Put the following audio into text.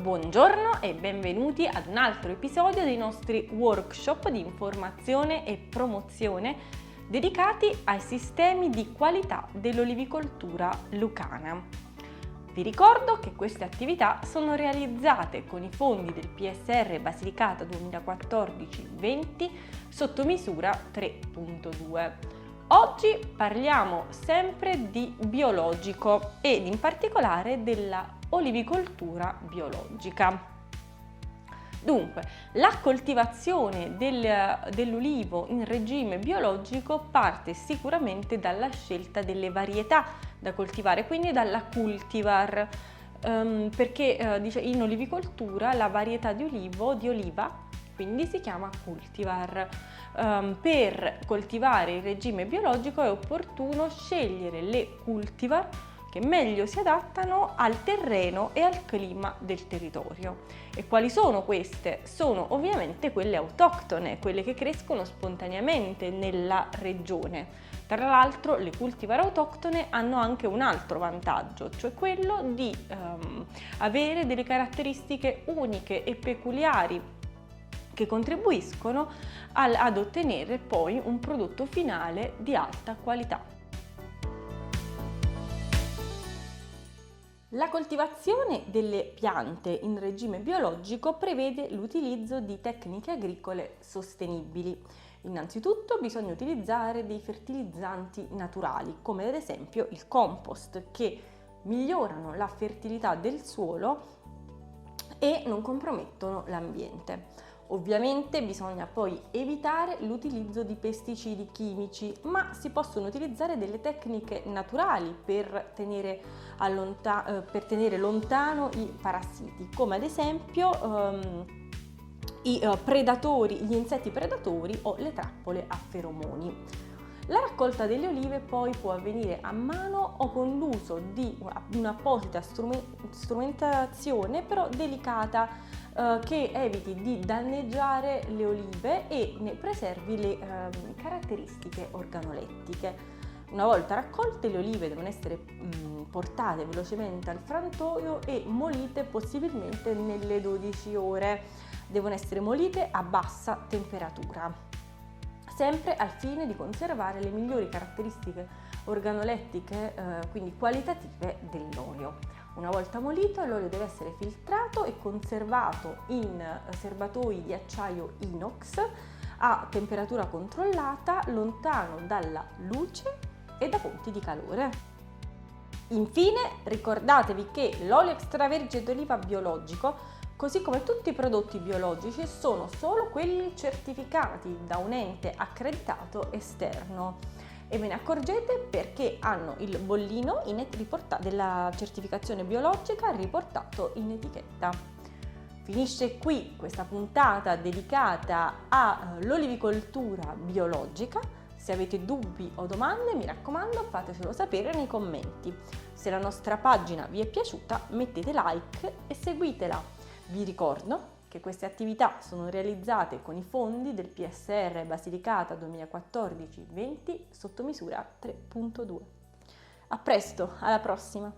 Buongiorno e benvenuti ad un altro episodio dei nostri workshop di informazione e promozione dedicati ai sistemi di qualità dell'olivicoltura lucana. Vi ricordo che queste attività sono realizzate con i fondi del PSR Basilicata 2014-20 sotto misura 3.2. Oggi parliamo sempre di biologico ed in particolare della olivicoltura biologica. Dunque, la coltivazione dell'olivo in regime biologico parte sicuramente dalla scelta delle varietà da coltivare, quindi dalla cultivar, perché in olivicoltura la varietà di oliva, quindi si chiama cultivar. Per coltivare il regime biologico è opportuno scegliere le cultivar che meglio si adattano al terreno e al clima del territorio. E quali sono queste? Sono ovviamente quelle autoctone, quelle che crescono spontaneamente nella regione. Tra l'altro le cultivar autoctone hanno anche un altro vantaggio, cioè quello di avere delle caratteristiche uniche e peculiari che contribuiscono ad ottenere poi un prodotto finale di alta qualità. La coltivazione delle piante in regime biologico prevede l'utilizzo di tecniche agricole sostenibili. Innanzitutto bisogna utilizzare dei fertilizzanti naturali, come ad esempio il compost, che migliorano la fertilità del suolo e non compromettono l'ambiente. Ovviamente bisogna poi evitare l'utilizzo di pesticidi chimici, ma si possono utilizzare delle tecniche naturali per tenere lontano i parassiti, come ad esempio gli insetti predatori o le trappole a feromoni. La raccolta delle olive poi può avvenire a mano o con l'uso di un'apposita strumentazione però delicata che eviti di danneggiare le olive e ne preservi le caratteristiche organolettiche. Una volta raccolte, le olive devono essere portate velocemente al frantoio e molite possibilmente nelle 12 ore. Devono essere molite a bassa temperatura, sempre al fine di conservare le migliori caratteristiche organolettiche, quindi qualitative dell'olio. Una volta molito, l'olio deve essere filtrato e conservato in serbatoi di acciaio inox a temperatura controllata, lontano dalla luce e da fonti di calore. Infine, ricordatevi che l'olio extravergine d'oliva biologico, così come tutti i prodotti biologici, sono solo quelli certificati da un ente accreditato esterno. E ve ne accorgete perché hanno il bollino della certificazione biologica riportato in etichetta. Finisce qui questa puntata dedicata all'olivicoltura biologica. Se avete dubbi o domande, mi raccomando, fatecelo sapere nei commenti. Se la nostra pagina vi è piaciuta, mettete like e seguitela. Vi ricordo che queste attività sono realizzate con i fondi del PSR Basilicata 2014-20 sotto misura 3.2. A presto, alla prossima!